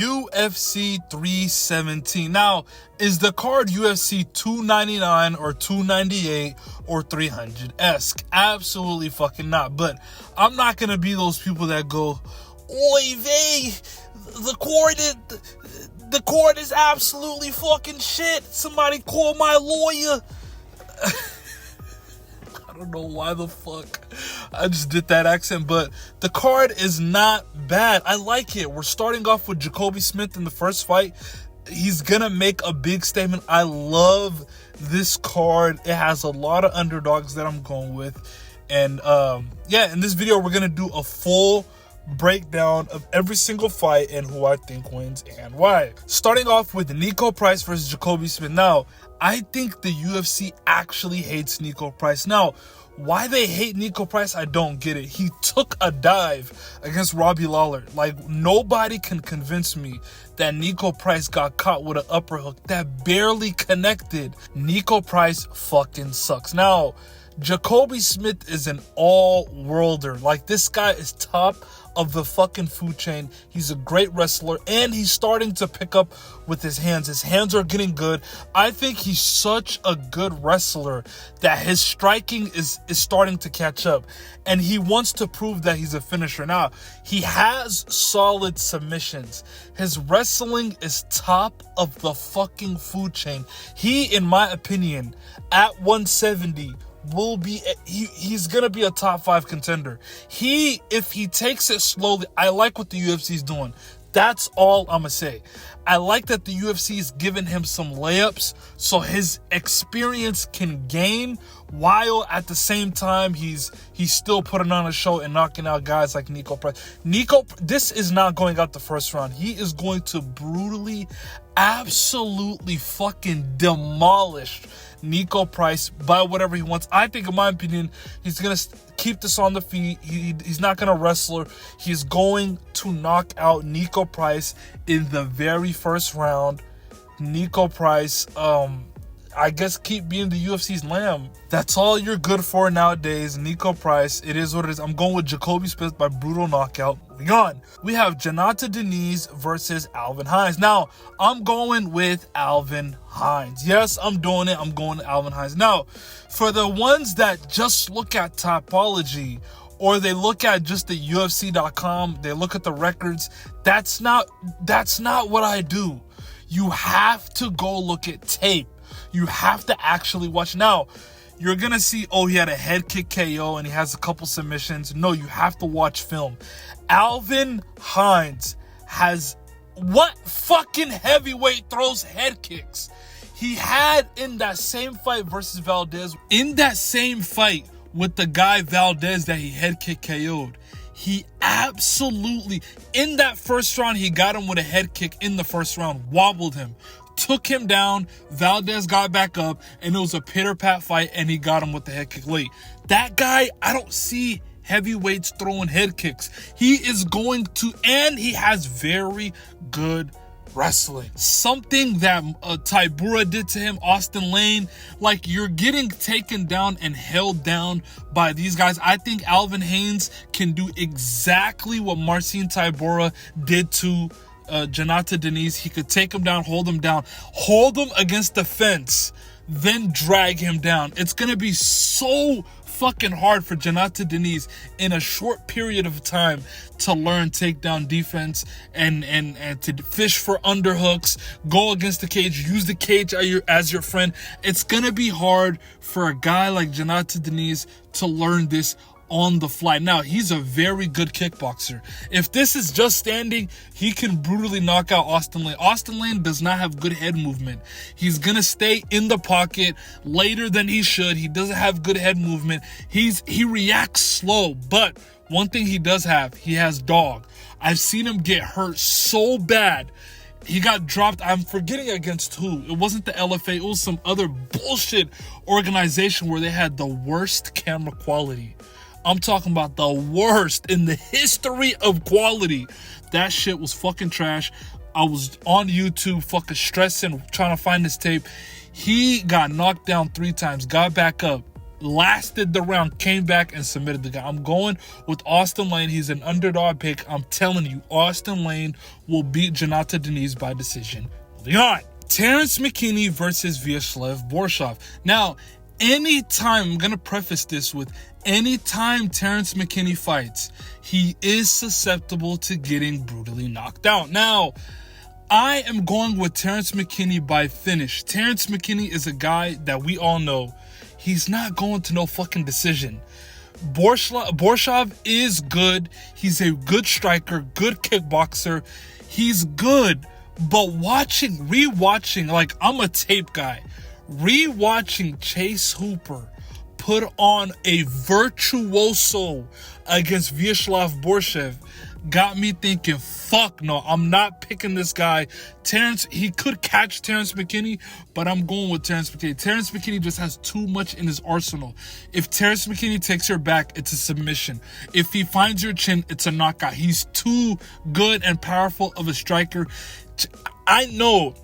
UFC 317. Now, is the card UFC 299 or 298 or 300-esque? Absolutely fucking not. But I'm not going to be those people that go, oy vey, the court is absolutely fucking shit. Somebody call my lawyer. I don't know why the fuck I just did that accent, but the card is not bad. I like it. We're starting off with Jacobe Smith in the first fight. He's gonna make a big statement. I love this card. It has a lot of underdogs that I'm going with. And yeah, in this video, we're gonna do a full breakdown of every single fight and who I think wins and why. Starting off with Nico Price versus Jacobe Smith. Now, I think the UFC actually hates Nico Price. Now, why they hate Nico Price, I don't get it. He took a dive against Robbie Lawler. Like, nobody can convince me that Nico Price got caught with an upper hook that barely connected. Nico Price fucking sucks. Now, Jacobe Smith is an all-worlder. Like, this guy is top of the fucking food chain. He's a great wrestler, and he's starting to pick up with his hands. His hands are getting good. I think he's such a good wrestler that his striking is starting to catch up, and he wants to prove that he's a finisher. Now, he has solid submissions. His wrestling is top of the fucking food chain. He, in my opinion, at 170, will be, he's gonna be a top 5 contender. If he takes it slowly, I like what the UFC is doing. That's all I'm gonna say. I like that the UFC is giving him some layups so his experience can gain, while at the same time he's still putting on a show and knocking out guys like Nico Price. This is not going out the first round. He is going to brutally, absolutely fucking demolish Nico Price by whatever he wants. I think, in my opinion, he's going to keep this on the feet. He's not going to wrestle. He's going to knock out Nico Price in the very first round. Nico Price, I guess, keep being the UFC's lamb. That's all you're good for nowadays. Nico Price, it is what it is. I'm going with Jacobe Smith by brutal knockout. Moving on, we have Diniz versus Alvin Hines. Now, I'm going with Alvin Hines. Yes, I'm doing it. I'm going to Alvin Hines. Now, for the ones that just look at Topology, or they look at just the UFC.com, they look at the records, that's not what I do. You have to go look at tape. You have to actually watch. Now, you're going to see, oh, he had a head kick KO and he has a couple submissions. No, you have to watch film. Alvin Hines has, what fucking heavyweight throws head kicks? He had in that same fight versus Valdez, in that same fight with the guy Valdez that he head kick KO'd, he absolutely, in that first round, he got him with a head kick in the first round, wobbled him, took him down. Valdez got back up, and it was a pitter-pat fight, and he got him with the head kick late. That guy, I don't see heavyweights throwing head kicks. He is going to, and he has very good wrestling. Something that Tybura did to him, Austin Lane, like, you're getting taken down and held down by these guys. I think Alvin Hines can do exactly what Marcin Tybura did to Diniz. He could take him down, hold him against the fence, then drag him down. It's gonna be so fucking hard for Diniz in a short period of time to learn takedown defense and to fish for underhooks, go against the cage, use the cage as your friend. It's gonna be hard for a guy like Diniz to learn this on the fly. Now, he's a very good kickboxer. If this is just standing, he can brutally knock out Austin Lane. Austin Lane does not have good head movement. He's gonna stay in the pocket later than he should. He doesn't have good head movement. He reacts slow, but one thing he does have, he has dog. I've seen him get hurt so bad. He got dropped, I'm forgetting against who. It wasn't the LFA, it was some other bullshit organization where they had the worst camera quality. I'm talking about the worst in the history of quality. That shit was fucking trash. I was on YouTube fucking stressing, trying to find this tape. He got knocked down 3 times, got back up, lasted the round, came back and submitted the guy. I'm going with Austin Lane. He's an underdog pick. I'm telling you, Austin Lane will beat Jonathan Diniz by decision. Moving on. Terrence McKinney versus Vyacheslav Borchshev. Now, anytime, I'm going to preface this with, anytime Terrence McKinney fights, he is susceptible to getting brutally knocked out. Now, I am going with Terrence McKinney by finish. Terrence McKinney is a guy that we all know. He's not going to no fucking decision. Borchshev is good. He's a good striker, good kickboxer. He's good. But rewatching, like, I'm a tape guy. Rewatching Chase Hooper put on a virtuoso against Vyacheslav Borchshev got me thinking, fuck no, I'm not picking this guy. Terrence, he could catch Terrence McKinney, but I'm going with Terrence McKinney. Terrence McKinney just has too much in his arsenal. If Terrence McKinney takes your back, it's a submission. If he finds your chin, it's a knockout. He's too good and powerful of a striker. I know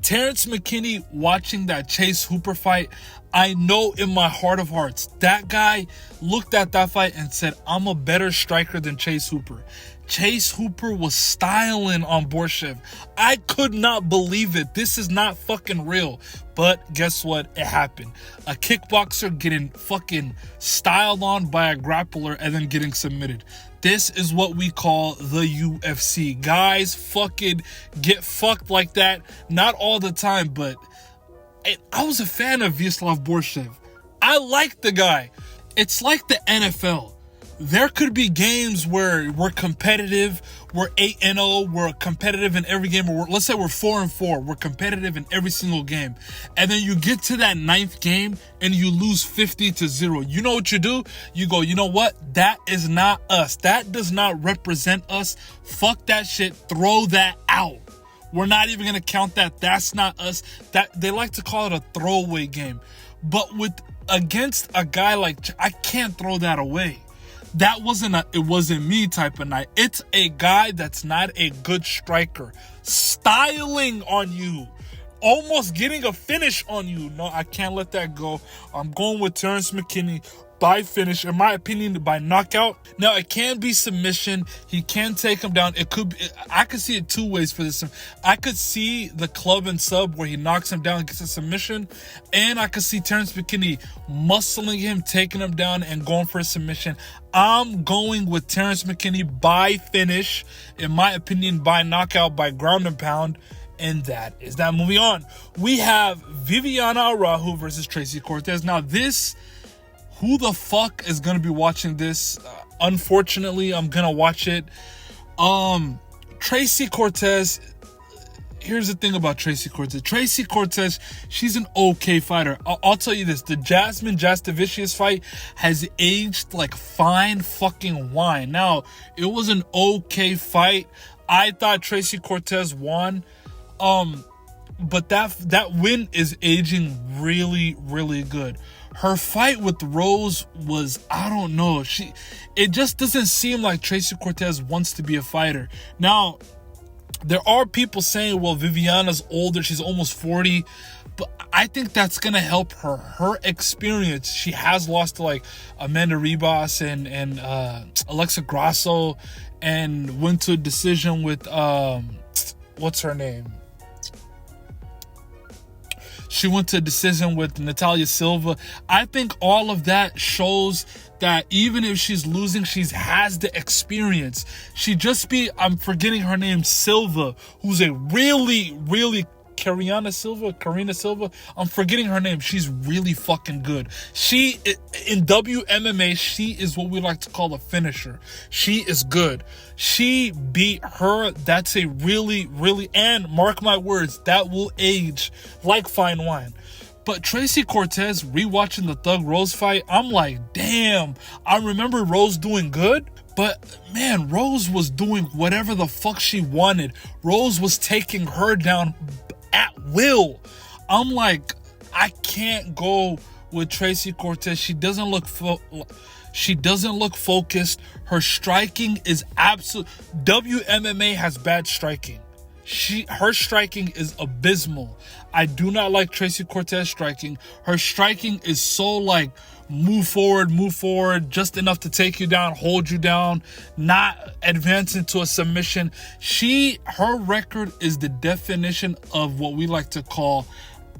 Terrence McKinney, watching that Chase Hooper fight, I know in my heart of hearts, that guy looked at that fight and said, I'm a better striker than Chase Hooper. Chase Hooper was styling on Borchshev. I could not believe it. This is not fucking real. But guess what? It happened. A kickboxer getting fucking styled on by a grappler and then getting submitted. This is what we call the UFC. Guys fucking get fucked like that. Not all the time, but I was a fan of Vyacheslav Borchshev. I like the guy. It's like the NFL. There could be games where we're competitive, we're 8-0, we're competitive in every game, or let's say we're 4-4, we're competitive in every single game. And then you get to that 9th game and you lose 50-0. You know what you do? You go, you know what? That is not us. That does not represent us. Fuck that shit. Throw that out. We're not even going to count that. That's not us. That they like to call it a throwaway game. But against a guy like, I can't throw that away. That wasn't it wasn't me type of night. It's a guy that's not a good striker. Styling on you. Almost getting a finish on you. No, I can't let that go. I'm going with Terrence McKinney by finish, in my opinion, by knockout. Now, it can be submission. He can take him down. It could be, I could see it two ways for this. I could see the club and sub where he knocks him down and gets a submission. And I could see Terrence McKinney muscling him, taking him down, and going for a submission. I'm going with Terrence McKinney by finish, in my opinion, by knockout, by ground and pound. And that is that. Moving on, we have Viviana Araujo versus Tracy Cortez. Now, who the fuck is going to be watching this? Unfortunately, I'm going to watch it. Tracy Cortez, here's the thing about Tracy Cortez. Tracy Cortez, she's an okay fighter. I'll tell you this. The Jasmine Jastovicius fight has aged like fine fucking wine. Now, it was an okay fight. I thought Tracy Cortez won. But that win is aging really, really good. Her fight with Rose was, I don't know. It just doesn't seem like Tracy Cortez wants to be a fighter. Now, there are people saying, well, Viviana's older. She's almost 40. But I think that's going to help her. Her experience. She has lost to like Amanda Ribas and Alexa Grasso, and went to a decision with, what's her name? She went to a decision with Natalia Silva. I think all of that shows that even if she's losing, she has the experience. I'm forgetting her name, Silva, who's a really, really, Karina Silva. I'm forgetting her name. She's really fucking good. In WMMA, she is what we like to call a finisher. She is good. She beat her. That's a really, really, and mark my words, that will age like fine wine. But Tracy Cortez, rewatching the Thug Rose fight, I'm like, damn, I remember Rose doing good. But, man, Rose was doing whatever the fuck she wanted. Rose was taking her down at will. I'm like, I can't go with Tracy Cortez. She doesn't look focused. Her striking is absolute. WMMA has bad striking. Her striking is abysmal. I do not like Tracy Cortez striking. Her striking is so like move forward, just enough to take you down, hold you down, not advance into a submission. Her record is the definition of what we like to call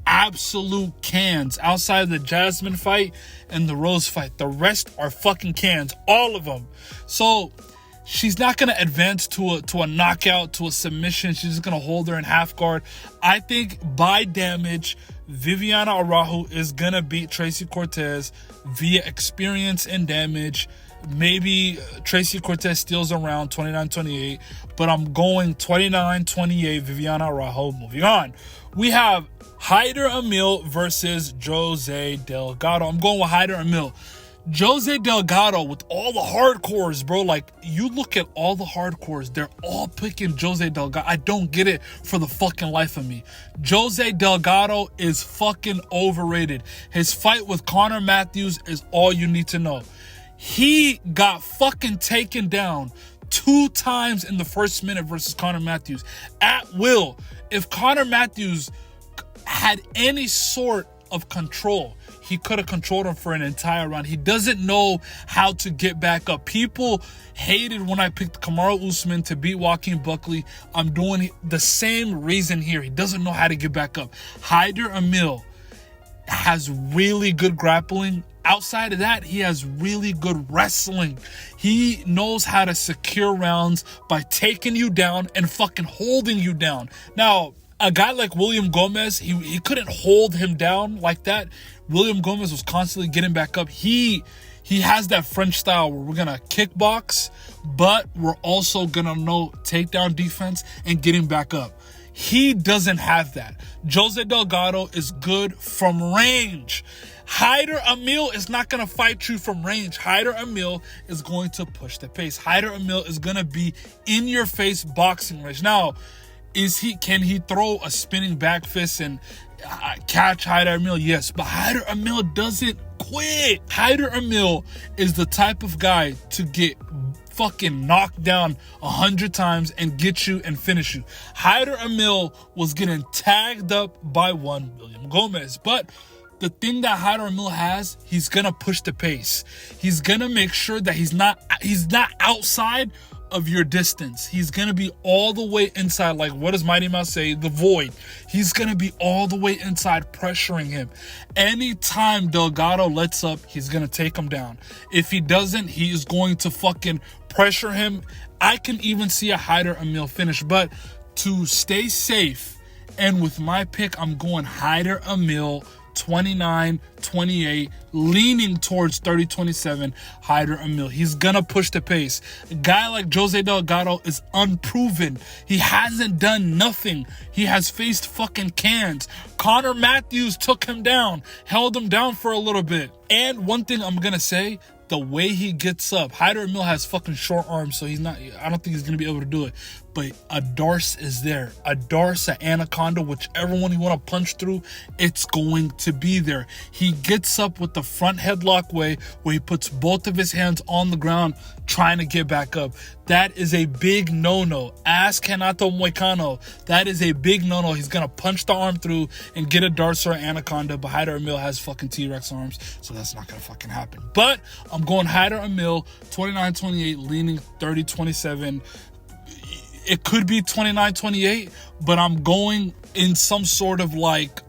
absolute cans. Outside of the Jasmine fight and the Rose fight, the rest are fucking cans, all of them. So she's not going to advance to a knockout, to a submission. She's just going to hold her in half guard. I think by damage, Viviana Araujo is going to beat Tracy Cortez via experience and damage. Maybe Tracy Cortez steals around 29-28, but I'm going 29-28 Viviana Araujo. Moving on. We have Hyder Amil versus Jose Delgado. I'm going with Hyder Amil. Jose Delgado with all the hardcores, bro. Like, you look at all the hardcores, they're all picking Jose Delgado. I don't get it for the fucking life of me. Jose Delgado is fucking overrated. His fight with Conor Matthews is all you need to know. He got fucking taken down 2 times in the first minute versus Conor Matthews at will. If Conor Matthews had any sort of control, he could have controlled him for an entire round. He doesn't know how to get back up. People hated when I picked Kamaru Usman to beat Joaquin Buckley. I'm doing the same reason here. He doesn't know how to get back up. Hyder Amil has really good grappling. Outside of that, he has really good wrestling. He knows how to secure rounds by taking you down and fucking holding you down. Now, a guy like William Gomez, he couldn't hold him down like that. William Gomez was constantly getting back up. He has that French style where we're going to kickbox, but we're also going to know takedown defense and getting back up. He doesn't have that. Jose Delgado is good from range. Hyder Amil is not going to fight you from range. Hyder Amil is going to push the pace. Hyder Amil is going to be in your face boxing range. Now, can he throw a spinning back fist and catch Hyder Amil? Yes, but Hyder Amil doesn't quit. Hyder Amil is the type of guy to get fucking knocked down 100 times and get you and finish you. Hyder Amil was getting tagged up by one William Gomez, but the thing that Hyder Amil has, he's gonna push the pace. He's gonna make sure that he's not outside of your distance. He's gonna be all the way inside, like what does Mighty Mouse say? The void. He's gonna be all the way inside, pressuring him. Anytime Delgado lets up, he's gonna take him down. If he doesn't, he is going to fucking pressure him. I can even see a Hyder Amil finish, but to stay safe, and with my pick, I'm going Hyder Amil 29-28, leaning towards 30-27, Hyder Amil. He's gonna push the pace. A guy like Jose Delgado is unproven. He hasn't done nothing. He has faced fucking cans. Conor Matthews took him down, held him down for a little bit. And one thing I'm gonna say, the way he gets up, Hyder Amil has fucking short arms, so I don't think he's gonna be able to do it. But a Darce is there. A Darce, an Anaconda, whichever one you want to punch through, it's going to be there. He gets up with the front headlock way where he puts both of his hands on the ground trying to get back up. That is a big no-no. Ask Renato Moicano. That is a big no-no. He's going to punch the arm through and get a Darce or an Anaconda, but Hyder Amil has fucking T-Rex arms, so that's not going to fucking happen. But I'm going Hyder Amil 29-28, leaning 30-27. It could be 29-28, but I'm going in some sort of like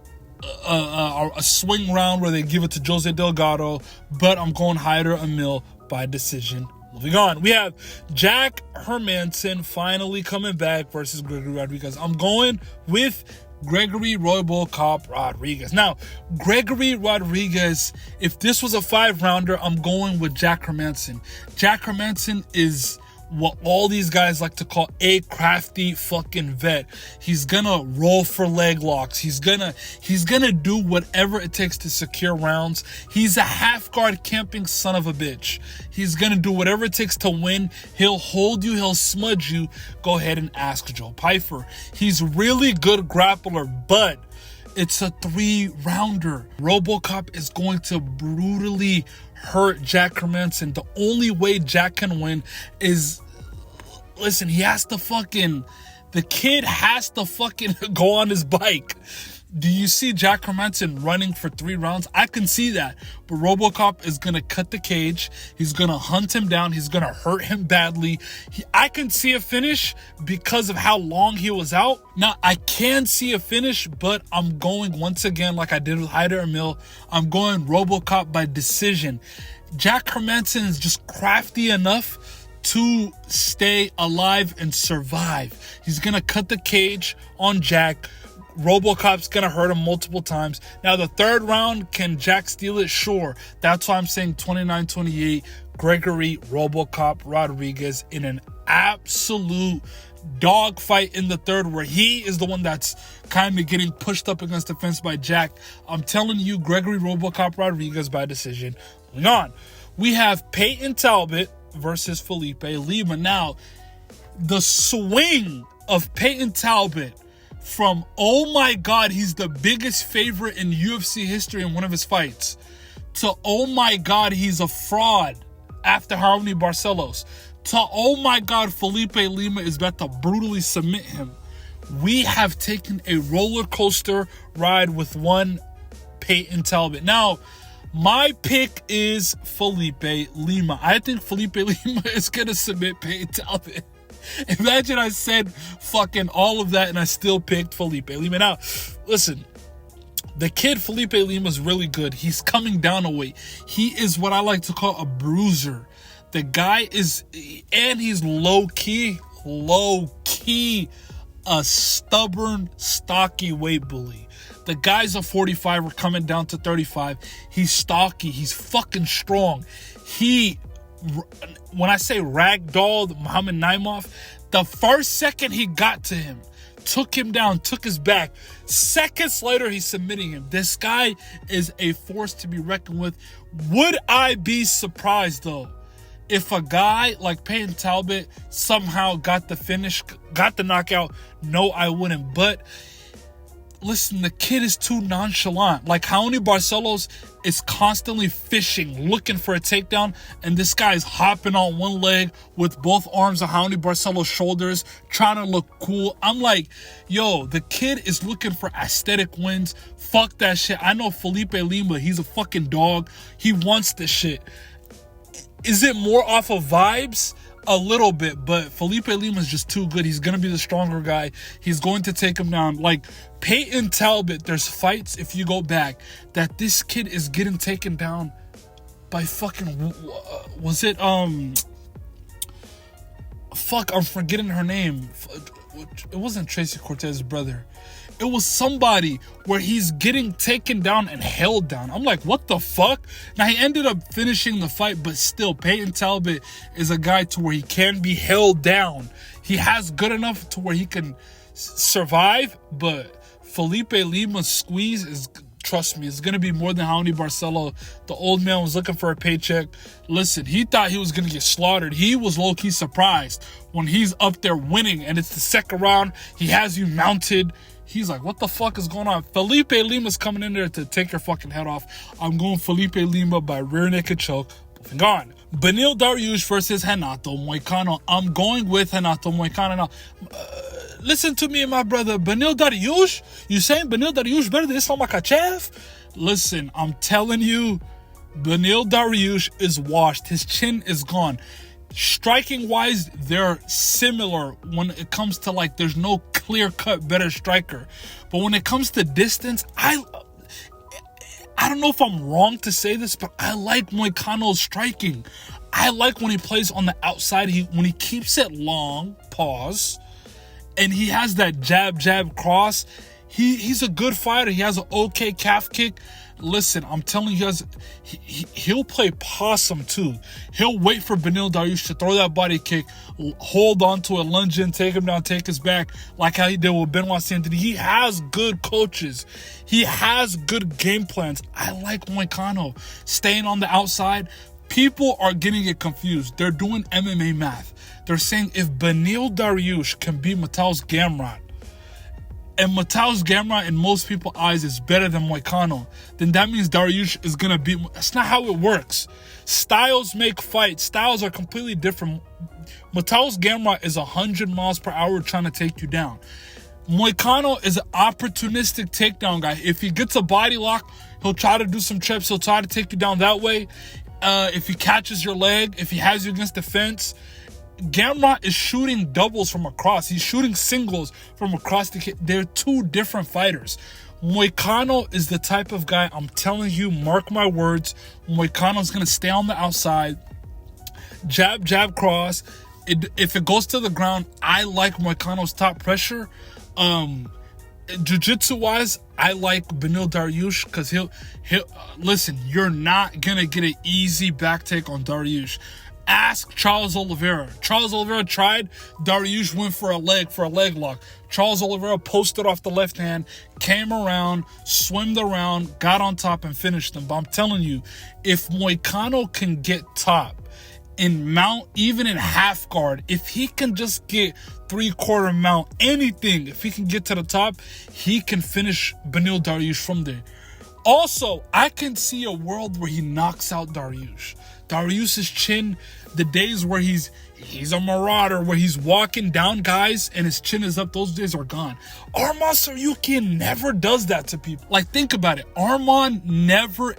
a swing round where they give it to Jose Delgado, but I'm going Hyder Amil by decision. Moving on, we have Jack Hermanson finally coming back versus Gregory Rodriguez. I'm going with Gregory Royval Cop Rodriguez. Now, Gregory Rodriguez, if this was a 5-rounder, I'm going with Jack Hermanson. Jack Hermanson is what all these guys like to call a crafty fucking vet. He's gonna roll for leg locks. He's gonna do whatever it takes to secure rounds. He's a half guard camping son of a bitch. He's gonna do whatever it takes to win. He'll hold you, he'll smudge you. Go ahead and ask Joe Pyfer. He's really good grappler, but it's a 3-rounder. RoboCop is going to brutally hurt Jack Hermanson. The only way Jack can win is, listen, he has to fucking The kid has to fucking go on his bike. Do you see Jack Hermanson running for 3 rounds? I can see that. But RoboCop is going to cut the cage. He's going to hunt him down. He's going to hurt him badly. I can see a finish because of how long he was out. Now, I can see a finish, but I'm going once again like I did with Hyder Amil. I'm going RoboCop by decision. Jack Hermanson is just crafty enough to stay alive and survive. He's going to cut the cage on Jack. RoboCop's going to hurt him multiple times. Now, the 3rd round, can Jack steal it? Sure. That's why I'm saying 29-28. Gregory, RoboCop, Rodriguez in an absolute dogfight in the 3rd, where he is the one that's kind of getting pushed up against the fence by Jack. I'm telling you, Gregory, RoboCop, Rodriguez by decision. Moving on. We have Payton Talbot versus Felipe Lima. Now, the swing of Payton Talbot from, oh my God, he's the biggest favorite in UFC history in one of his fights, to, oh my God, he's a fraud after Raoni Barcelos, to, oh my God, Felipe Lima is about to brutally submit him. We have taken a roller coaster ride with one Payton Talbot. Now, my pick is Felipe Lima. I think Felipe Lima is going to submit Payton Talbot. Imagine I said fucking all of that and I still picked Felipe Lima. Now, listen, the kid Felipe Lima is really good. He's coming down a weight. He is what I like to call a bruiser. The guy is, and he's low-key, a stubborn, stocky weight bully. The guy's a 45, we're coming down to 35. He's stocky, he's fucking strong. When I say ragdolled Muhammad Naimov, the first second he got to him, took him down, took his back. Seconds later, he's submitting him. This guy is a force to be reckoned with. Would I be surprised, though, if a guy like Payton Talbot somehow got the finish, got the knockout? No, I wouldn't. But listen, the kid is too nonchalant. Like, Raoni Barcelos is constantly fishing, looking for a takedown, and this guy is hopping on one leg with both arms on Raoni Barcelos' shoulders, trying to look cool. I'm like, yo, the kid is looking for aesthetic wins. Fuck that shit. I know Felipe Lima, he's a fucking dog. He wants this shit. Is it more off of vibes? A little bit, but Felipe Lima is just too good. He's going to be the stronger guy. He's going to take him down. Like, Payton Talbot, there's fights, if you go back, that this kid is getting taken down by fucking, was it, fuck, I'm forgetting her name. It wasn't Tracy Cortez's brother. It was somebody where he's getting taken down and held down. I'm like, what the fuck? Now, he ended up finishing the fight, but still, Payton Talbot is a guy to where he can be held down. He has good enough to where he can survive, but Felipe Lima's squeeze is, trust me, it's going to be more than Raoni Barcelo. The old man was looking for a paycheck. Listen, he thought he was going to get slaughtered. He was low-key surprised when he's up there winning, and it's the 2nd round. He has you mounted. He's like, what the fuck is going on? Felipe Lima's coming in there to take your fucking head off. I'm going Felipe Lima by rear naked choke. Moving on. Beneil Dariush versus Renato Moicano. I'm going with Renato Moicano. Now, listen to me, my brother. Beneil Dariush? You saying Beneil Dariush better than Islam Makhachev? Listen, I'm telling you, Beneil Dariush is washed. His chin is gone. Striking wise, they're similar when it comes to, like, there's no clear-cut better striker. But when it comes to distance, I don't know if I'm wrong to say this, but I like Moicano's striking. I like when he plays on the outside, when he keeps it long, pause, and he has that jab cross. He's a good fighter. He has an okay calf kick. Listen, I'm telling you guys, he'll play possum too. He'll wait for Beneil Dariush to throw that body kick, hold on to it, lunge in, take him down, take his back, like how he did with Benoit Saint-Denis. He has good coaches. He has good game plans. I like Moicano staying on the outside. People are getting it confused. They're doing MMA math. They're saying if Beneil Dariush can beat Mateusz Gamrot, and Mateusz Gamrot in most people's eyes is better than Moicano, then that means Dariush is going to beat. That's not how it works. Styles make fights. Styles are completely different. Matthäus Gamrot is 100 miles per hour trying to take you down. Moicano is an opportunistic takedown guy. If he gets a body lock, he'll try to do some trips. He'll try to take you down that way. If he catches your leg, if he has you against the fence. Gamrot is shooting doubles from across. He's shooting singles from across the cage. They're two different fighters. Moicano is the type of guy, I'm telling you, mark my words, Moicano's going to stay on the outside. Jab, jab, cross. If it goes to the ground, I like Moicano's top pressure. Jiu-jitsu wise, I like Beneil Dariush because he'll listen, you're not going to get an easy back take on Dariush. Ask Charles Oliveira. Charles Oliveira tried. Dariush went for a leg lock. Charles Oliveira posted off the left hand, came around, swimmed around, got on top and finished him. But I'm telling you, if Moicano can get top in mount, even in half guard, if he can just get 3/4 mount, anything, if he can get to the top, he can finish Beneil Dariush from there. Also, I can see a world where he knocks out Dariush. Dariush's chin, the days where he's a marauder, where he's walking down guys and his chin is up, those days are gone. Arman Tsarukyan never does that to people. Like, think about it. Arman never,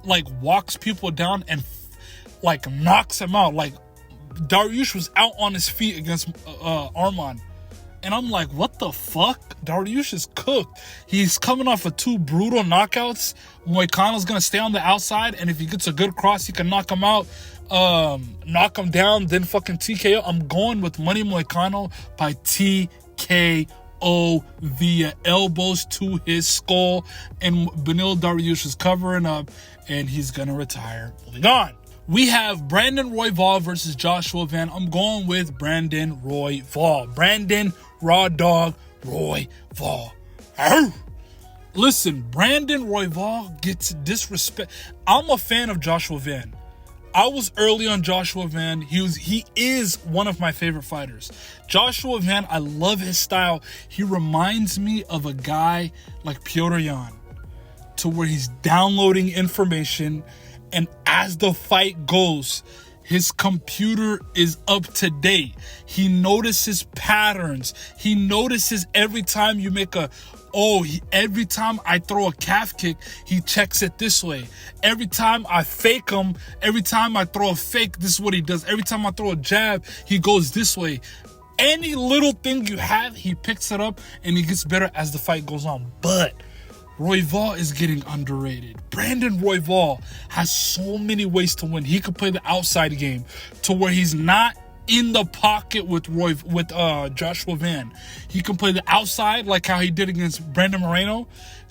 like, walks people down and, like, knocks them out. Like, Dariush was out on his feet against Arman. And I'm like, what the fuck? Dariush is cooked. He's coming off of 2 brutal knockouts. Moicano's going to stay on the outside. And if he gets a good cross, he can knock him out, knock him down, then fucking TKO. I'm going with Money Moicano by TKO via elbows to his skull. And Beneil Dariush is covering up, and he's going to retire. Moving on. We have Brandon Royval versus Joshua Van. I'm going with Brandon Royval. Brandon Raw Dog Royval. Arr! Listen, Brandon Royval gets disrespect. I'm a fan of Joshua Van. I was early on Joshua Van. He is one of my favorite fighters. Joshua Van, I love his style. He reminds me of a guy like Petr Yan, to where he's downloading information, and as the fight goes, his computer is up to date. He notices patterns. He notices every time you make every time I throw a calf kick, he checks it this way. Every time I fake him, every time I throw a fake, this is what he does. Every time I throw a jab, he goes this way. Any little thing you have, he picks it up and he gets better as the fight goes on. But Royval is getting underrated. Brandon Royval has so many ways to win. He could play the outside game to where he's not in the pocket with Joshua Van. He can play the outside like how he did against Brandon Moreno.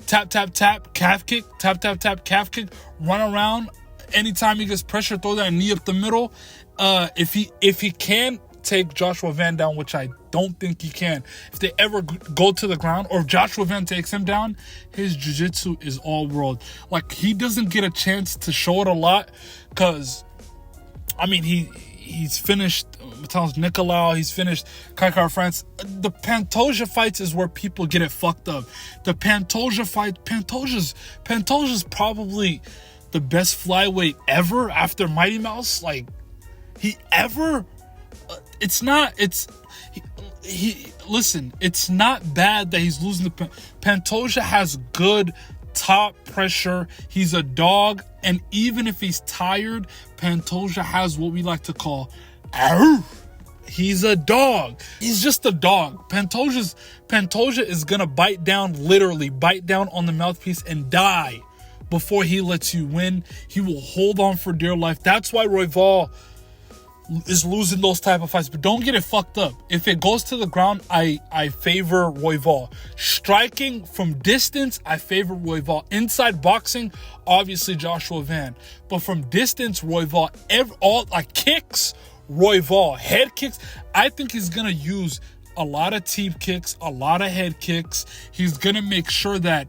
Tap, tap, tap, calf kick. Tap, tap, tap, calf kick. Run around. Anytime he gets pressure, throw that knee up the middle. If he can take Joshua Van down, which I don't think he can, if they ever go to the ground, or if Joshua Van takes him down, his jiu-jitsu is all world. Like, he doesn't get a chance to show it a lot because, I mean, he's finished Matthäus Nicolau, he's finished Kaikar France. The Pantoja fights is where people get it fucked up. The Pantoja fight, Pantoja's probably the best flyweight ever after Mighty Mouse. Like, it's not bad that he's losing the Pantoja has good top pressure. He's a dog, and even if he's tired, Pantoja has what we like to call arr. He's a dog. He's just a dog. Pantoja is gonna literally bite down on the mouthpiece and die before he lets you win. He will hold on for dear life. That's why Royval is losing those type of fights. But don't get it fucked up. If it goes to the ground, I favor Royval. Striking from distance, I favor Royval. Inside boxing, obviously Joshua Van. But from distance, Royval. Kicks, Royval. Head kicks, I think he's gonna use a lot of teep kicks, a lot of head kicks. He's gonna make sure that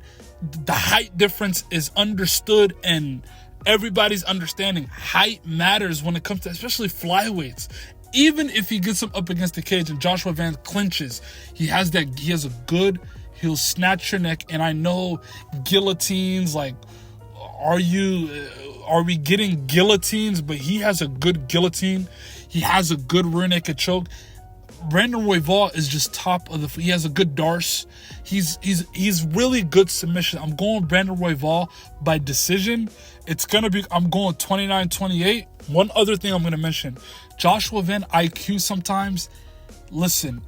the height difference is understood, and everybody's understanding height matters when it comes to especially flyweights. Even if he gets him up against the cage and Joshua Van clinches, he'll snatch your neck. And I know guillotines, like, are you are we getting guillotines? But he has a good guillotine. He has a good rear naked choke. Brandon Royval is just top of the... He has a good Darce. He's really good submission. I'm going Brandon Royval by decision. It's going to be... I'm going 29-28. One other thing I'm going to mention. Joshua Van IQ sometimes... Listen,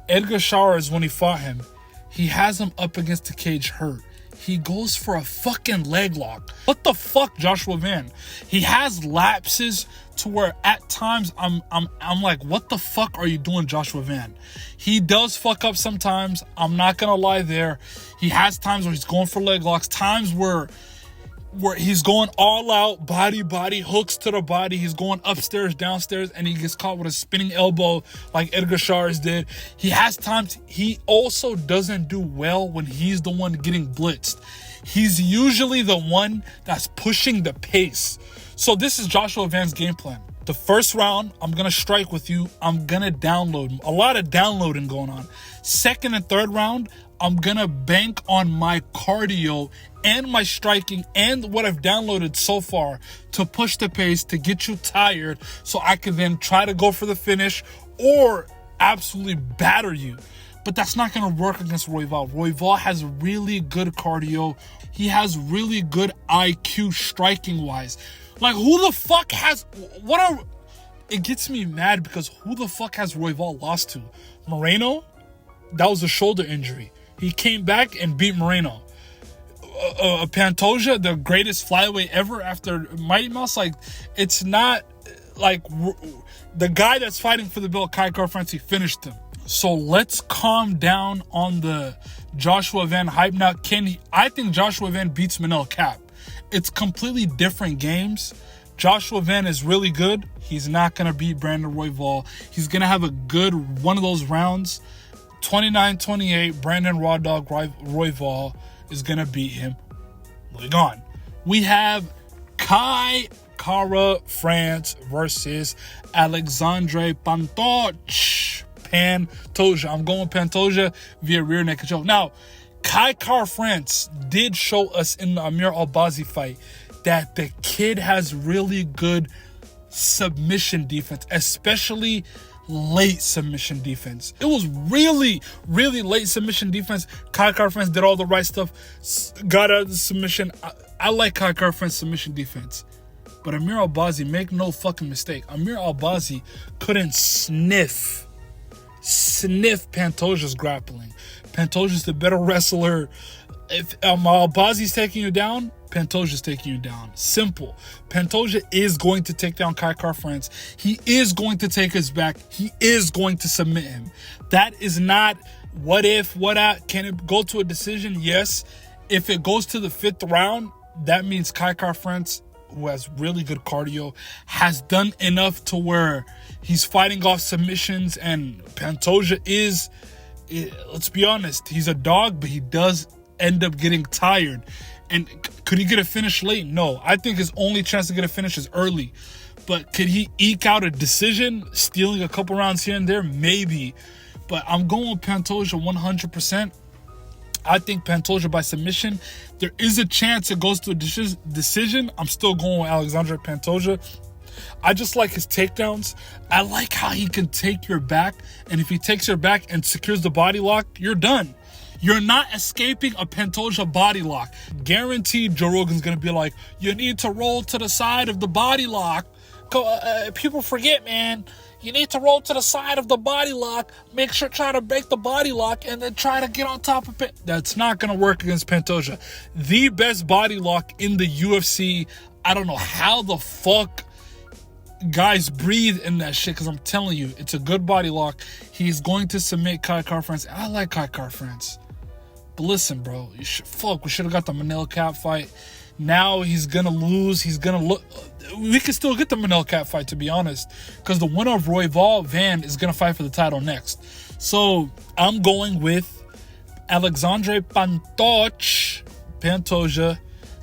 Edgar Showers, when he fought him, he has him up against the cage hurt. He goes for a fucking leg lock. What the fuck, Joshua Van? He has lapses to where at times I'm like, what the fuck are you doing, Joshua Van? He does fuck up sometimes. I'm not gonna lie there. He has times where he's going for leg locks, times where he's going all out, body, hooks to the body. He's going upstairs, downstairs, and he gets caught with a spinning elbow like Edgar Shawers did. He has times. He also doesn't do well when he's the one getting blitzed. He's usually the one that's pushing the pace. So this is Joshua Van's game plan. The first round, I'm going to strike with you. I'm going to download. A lot of downloading going on. Second and third round, I'm going to bank on my cardio and my striking and what I've downloaded so far to push the pace, to get you tired, so I can then try to go for the finish or absolutely batter you. But that's not going to work against Royval. Royval has really good cardio. He has really good IQ striking-wise. Like, who the fuck has... It gets me mad because who the fuck has Royval lost to? Moreno? That was a shoulder injury. He came back and beat Moreno. Pantoja, the greatest flyweight ever after Mighty Mouse. Like, it's not like the guy that's fighting for the belt, Kai Kara-France, finished him. So let's calm down on the Joshua Van hype. Now, I think Joshua Van beats Manel Cap. It's completely different games. Joshua Van is really good. He's not going to beat Brandon Royval. He's going to have a good one of those rounds. 29-28, Brandon Raw Dog Royval is going to beat him. Moving on. We have Kai Kara-France versus Alexandre Pantoja. I'm going Pantoja via rear naked choke. Now, Kai Kara-France did show us in the Amir Albazi fight that the kid has really good submission defense, especially late submission defense. It was really, really late submission defense. Kai Kara-France did all the right stuff, got out of the submission. I like Kai Kara-France submission defense. But Amir Albazi, make no fucking mistake, Amir Albazi couldn't sniff Pantoja's grappling. Pantoja's the better wrestler. If Albazi's taking you down, Pantoja's taking you down. Simple. Pantoja is going to take down Kai Kara-France. He is going to take his back. He is going to submit him. That is not what if, what at. Can it go to a decision? Yes. If it goes to the fifth round, that means Kai Kara-France, who has really good cardio, has done enough to where he's fighting off submissions, and Pantoja is, let's be honest, he's a dog, but he does end up getting tired. And could he get a finish late? No. I think his only chance to get a finish is early. But could he eke out a decision, stealing a couple rounds here and there? Maybe. But I'm going with Pantoja 100%. I think Pantoja by submission. There is a chance it goes to a decision. I'm still going with Alexandre Pantoja. I just like his takedowns. I like how he can take your back. And if he takes your back and secures the body lock, you're done. You're not escaping a Pantoja body lock. Guaranteed Joe Rogan's going to be like, you need to roll to the side of the body lock. People forget, man. You need to roll to the side of the body lock. Make sure try to break the body lock and then try to get on top of it. That's not going to work against Pantoja. The best body lock in the UFC. I don't know how the fuck guys breathe in that shit, because I'm telling you, it's a good body lock. He's going to submit Kai Kara-France. I like Kai Kara-France. But listen, bro, we should have got the Manel Cap fight. Now he's going to lose. He's going to look. We can still get the Manel Cap fight, to be honest, because the winner of Royval Van is going to fight for the title next. So I'm going with Alexandre Pantoja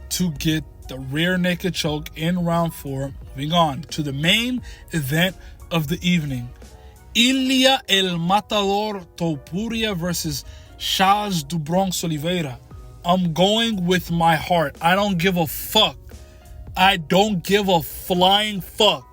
to get the rear naked choke in round 4. Moving on to the main event of the evening. ILIA Topuria versus CHARLES Oliviera. I'm going with my heart. I don't give a fuck I don't give a flying fuck.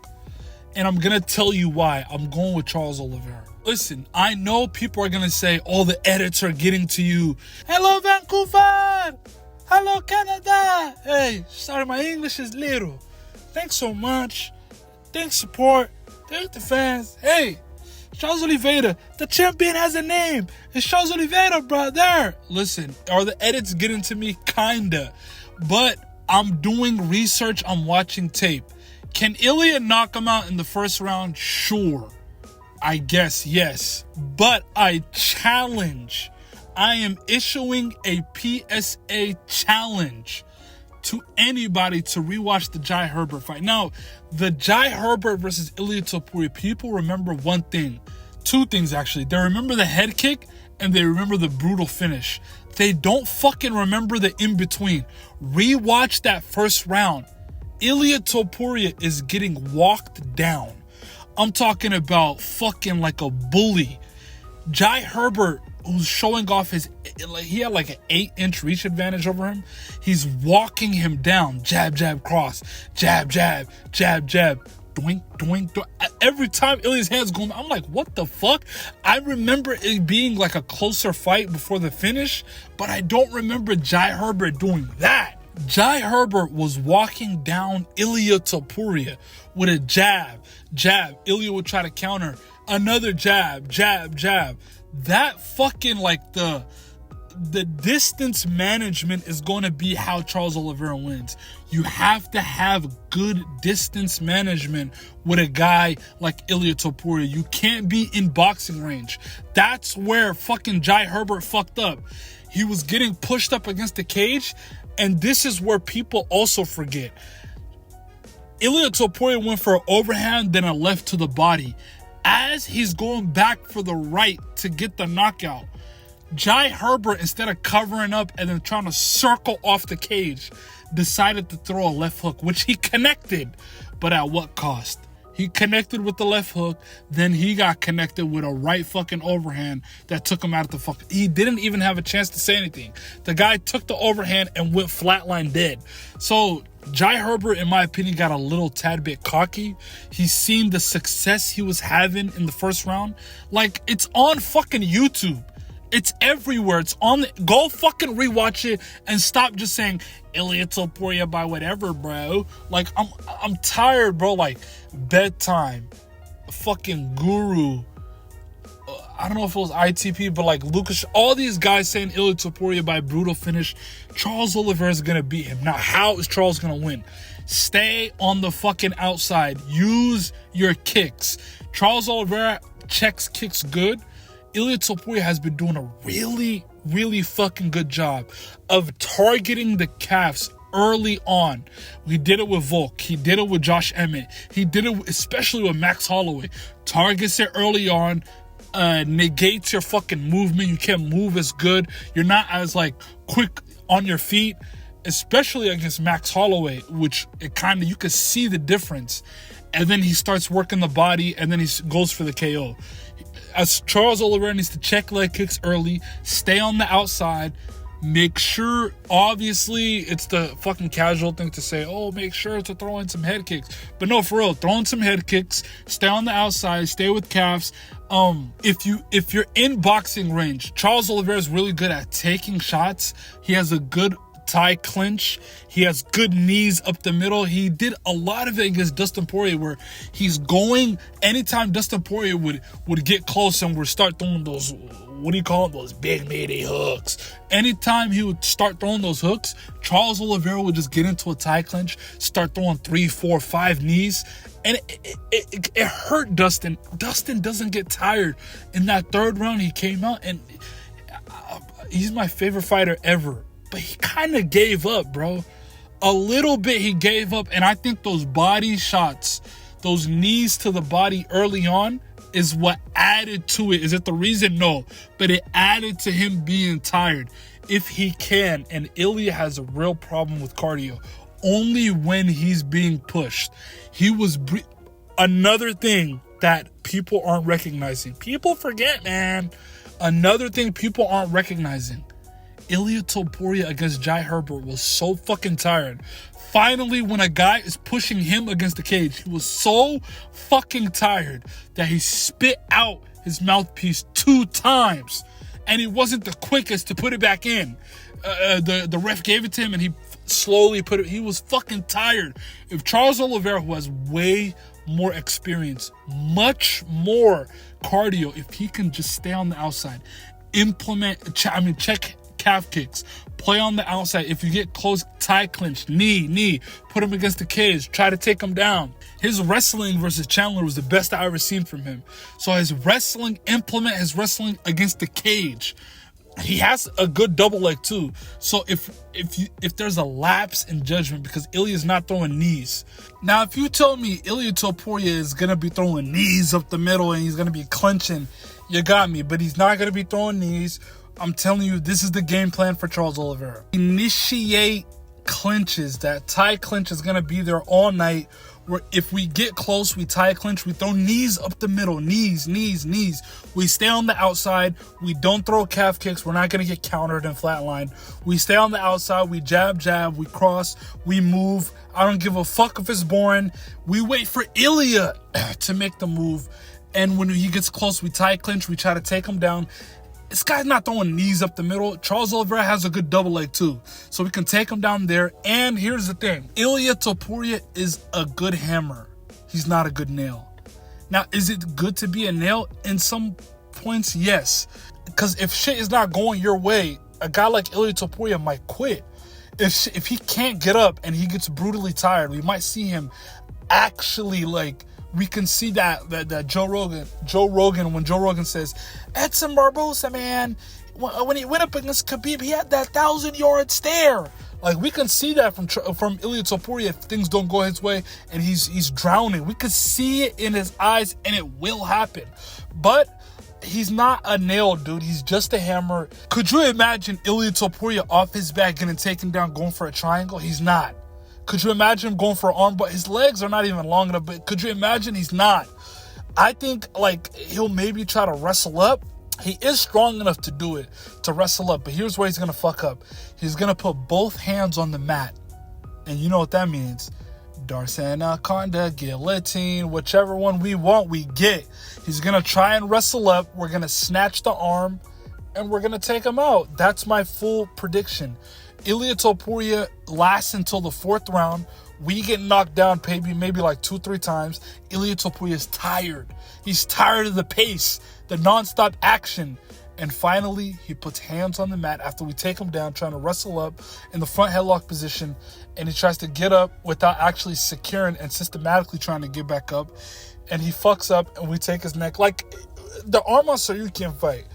And I'm going to tell you why. I'm going with Charles Oliveira. Listen, I know people are going to say, oh, the edits are getting to you. Hello, Vancouver. Hello, Canada. Hey, sorry, my English is little. Thanks so much. Thanks, support. Thanks, the fans. Hey, Charles Oliveira, the champion has a name. It's Charles Oliveira, brother. Listen, are the edits getting to me? Kinda. But I'm doing research. I'm watching tape. Can ILIA knock him out in the first round? Sure. I guess yes. But I challenge. I am issuing a PSA challenge to anybody to rewatch the Jai Herbert fight. Now, the Jai Herbert versus ILIA Topuria, people remember one thing. Two things, actually. They remember the head kick and they remember the brutal finish. They don't fucking remember the in-between. Rewatch that first round. ILIA Topuria is getting walked down. I'm talking about fucking like a bully. Jai Herbert, who's showing off he had like an 8-inch reach advantage over him. He's walking him down. Jab, jab, cross. Jab, jab, jab, jab. Doink, doink, doink. Every time ILIA's hands going, I'm like, what the fuck? I remember it being like a closer fight before the finish, but I don't remember Jai Herbert doing that. Jai Herbert was walking down ILIA Topuria with a jab, jab. ILIA would try to counter. Another jab, jab, jab. That fucking like the distance management is going to be how Charles Oliveira wins. You have to have good distance management with a guy like ILIA Topuria. You can't be in boxing range. That's where fucking Jai Herbert fucked up. He was getting pushed up against the cage, and this is where people also forget. ILIA Topuria went for an overhand, then a left to the body. As he's going back for the right to get the knockout, Jai Herbert, instead of covering up and then trying to circle off the cage, decided to throw a left hook, which he connected. But at what cost? He connected with the left hook, then he got connected with a right fucking overhand that took him out of the fuck. He didn't even have a chance to say anything. The guy took the overhand and went flatline dead. So Jai Herbert, in my opinion, got a little tad bit cocky. He's seen the success he was having in the first round. Like, it's on fucking YouTube. It's everywhere. It's on the... Go fucking rewatch it and stop just saying ILIA Topuria by whatever, bro. Like, I'm tired, bro. Like, Bedtime, fucking Guru. I don't know if it was ITP, but like Lucas, all these guys saying ILIA Topuria by brutal finish. Charles Oliveira is gonna beat him. Now, how is Charles gonna win? Stay on the fucking outside. Use your kicks. Charles Oliveira checks kicks good. ILIA Topuria has been doing a really, really fucking good job of targeting the calves early on. We did it with Volk. He did it with Josh Emmett. He did it especially with Max Holloway. Targets it early on. Negates your fucking movement. You can't move as good. You're not as like quick on your feet, especially against Max Holloway, which it kind of, you can see the difference. And then he starts working the body, and then he goes for the KO. As Charles Oliveira needs to check leg kicks early, stay on the outside, make sure, obviously, it's the fucking casual thing to say, oh, make sure to throw in some head kicks. But no, for real, throw in some head kicks, stay on the outside, stay with calves. If you're in boxing range, Charles Oliveira is really good at taking shots. He has a good tie clinch. He has good knees up the middle. He did a lot of it against Dustin Poirier, where he's going, anytime Dustin Poirier would get close and would start throwing those, what do you call it, those big meaty hooks. Anytime he would start throwing those hooks, Charles Oliveira would just get into a tie clinch, start throwing 3, 4, 5 knees, and it hurt Dustin. Dustin doesn't get tired. In that third round, he came out, and he's my favorite fighter ever. But he kind of gave up, bro. A little bit he gave up. And I think those body shots, those knees to the body early on, is what added to it. Is it the reason? No. But it added to him being tired. If he can. And ILIA has a real problem with cardio. Only when he's being pushed. He was... Another thing that people aren't recognizing. People forget, man. Another thing people aren't recognizing. ILIA TOPURIA against Jai Herbert was so fucking tired. Finally, when a guy is pushing him against the cage, he was so fucking tired that he spit out his mouthpiece 2 times. And he wasn't the quickest to put it back in. The ref gave it to him and he slowly put it. He was fucking tired. If Charles Oliveira, who has way more experience, much more cardio, if he can just stay on the outside, check calf kicks, play on the outside. If you get close, tie clinch, knee, put him against the cage, try to take him down. His wrestling versus Chandler was the best I ever seen from him. So his wrestling his wrestling against the cage. He has a good double leg too. So if there's a lapse in judgment because Ilya's not throwing knees. Now, if you tell me ILIA TOPURIA is going to be throwing knees up the middle and he's going to be clenching, you got me. But he's not going to be throwing knees. I'm telling you, this is the game plan for Charles Oliveira. Initiate clinches. That tie clinch is going to be there all night. Where if we get close, we tie clinch, we throw knees up the middle, knees. We stay on the outside. We don't throw calf kicks. We're not going to get countered and flatlined. We stay on the outside. We jab, we cross, we move. I don't give a fuck if it's boring. We wait for Ilya to make the move. And when he gets close, we tie clinch. We try to take him down. This guy's not throwing knees up the middle. Charles Oliveira has a good double leg too. So we can take him down there. And here's the thing. ILIA TOPURIA is a good hammer. He's not a good nail. Now, is it good to be a nail? In some points, yes. Because if shit is not going your way, a guy like ILIA TOPURIA might quit. If he can't get up and he gets brutally tired, we might see him actually we can see that Joe Rogan, when Joe Rogan says, Edson Barbosa, man, when he went up against Khabib, he had that 1,000-yard stare. We can see that from ILIA TOPURIA if things don't go his way and he's drowning. We could see it in his eyes and it will happen. But he's not a nail, dude. He's just a hammer. Could you imagine ILIA TOPURIA off his back getting taken down, going for a triangle? He's not. Could you imagine him going for an arm? But his legs are not even long enough. But could you imagine? He's not. I think he'll maybe try to wrestle up. He is strong enough to do it, to wrestle up. But here's where he's going to fuck up. He's going to put both hands on the mat. And you know what that means. Darce Anaconda, guillotine, whichever one we want, we get. He's going to try and wrestle up. We're going to snatch the arm. And we're going to take him out. That's my full prediction. ILIA TOPURIA lasts until the 4th round. We get knocked down maybe 2-3 times. ILIA TOPURIA is tired. He's tired of the pace, the nonstop action. And finally, he puts hands on the mat after we take him down, trying to wrestle up in the front headlock position. And he tries to get up without actually securing and systematically trying to get back up. And he fucks up and we take his neck. The arm on Saryukian fight.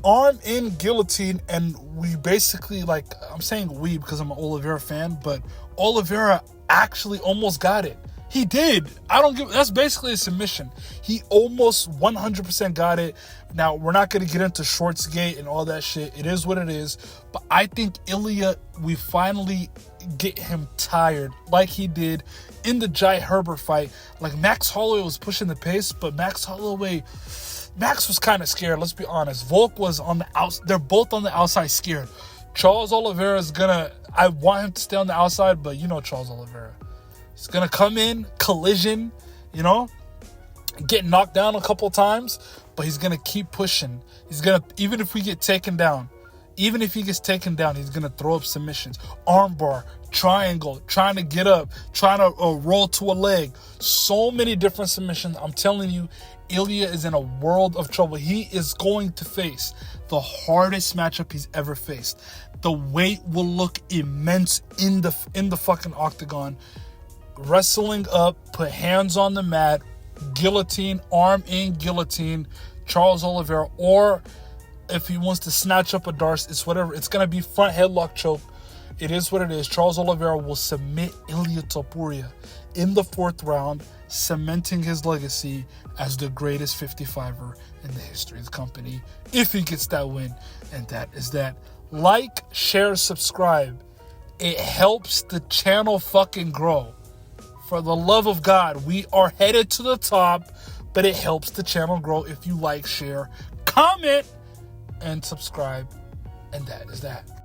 Arm in guillotine, and we basically, I'm saying we because I'm an Oliveira fan, but Oliveira actually almost got it. He did. That's basically a submission. He almost 100% got it. Now, we're not going to get into Schwartzgate and all that shit. It is what it is. But I think Ilya, we finally get him tired like he did in the Jai Herbert fight. Max Holloway was pushing the pace, but Max was kind of scared, let's be honest. Volk was on the outside. They're both on the outside scared. Charles Oliveira is I want him to stay on the outside, but you know Charles Oliveira. He's going to come in, collision, get knocked down a couple times, but he's going to keep pushing. Even if we get taken down, even if he gets taken down, he's going to throw up submissions. Armbar, triangle, trying to get up, trying to roll to a leg. So many different submissions. I'm telling you, Ilya is in a world of trouble. He is going to face the hardest matchup he's ever faced. The weight will look immense in the fucking octagon. Wrestling up, put hands on the mat, guillotine, arm in guillotine, Charles Oliveira, or if he wants to snatch up a Darce, it's whatever. It's going to be front headlock choke. It is what it is. Charles Oliveira will submit ILIA TOPURIA in the 4th round, cementing his legacy as the greatest 55er in the history of the company, if he gets that win. And that is that. Like, share, subscribe. It helps the channel fucking grow. For the love of God, we are headed to the top, but it helps the channel grow if you like, share, comment, and subscribe. And that is that.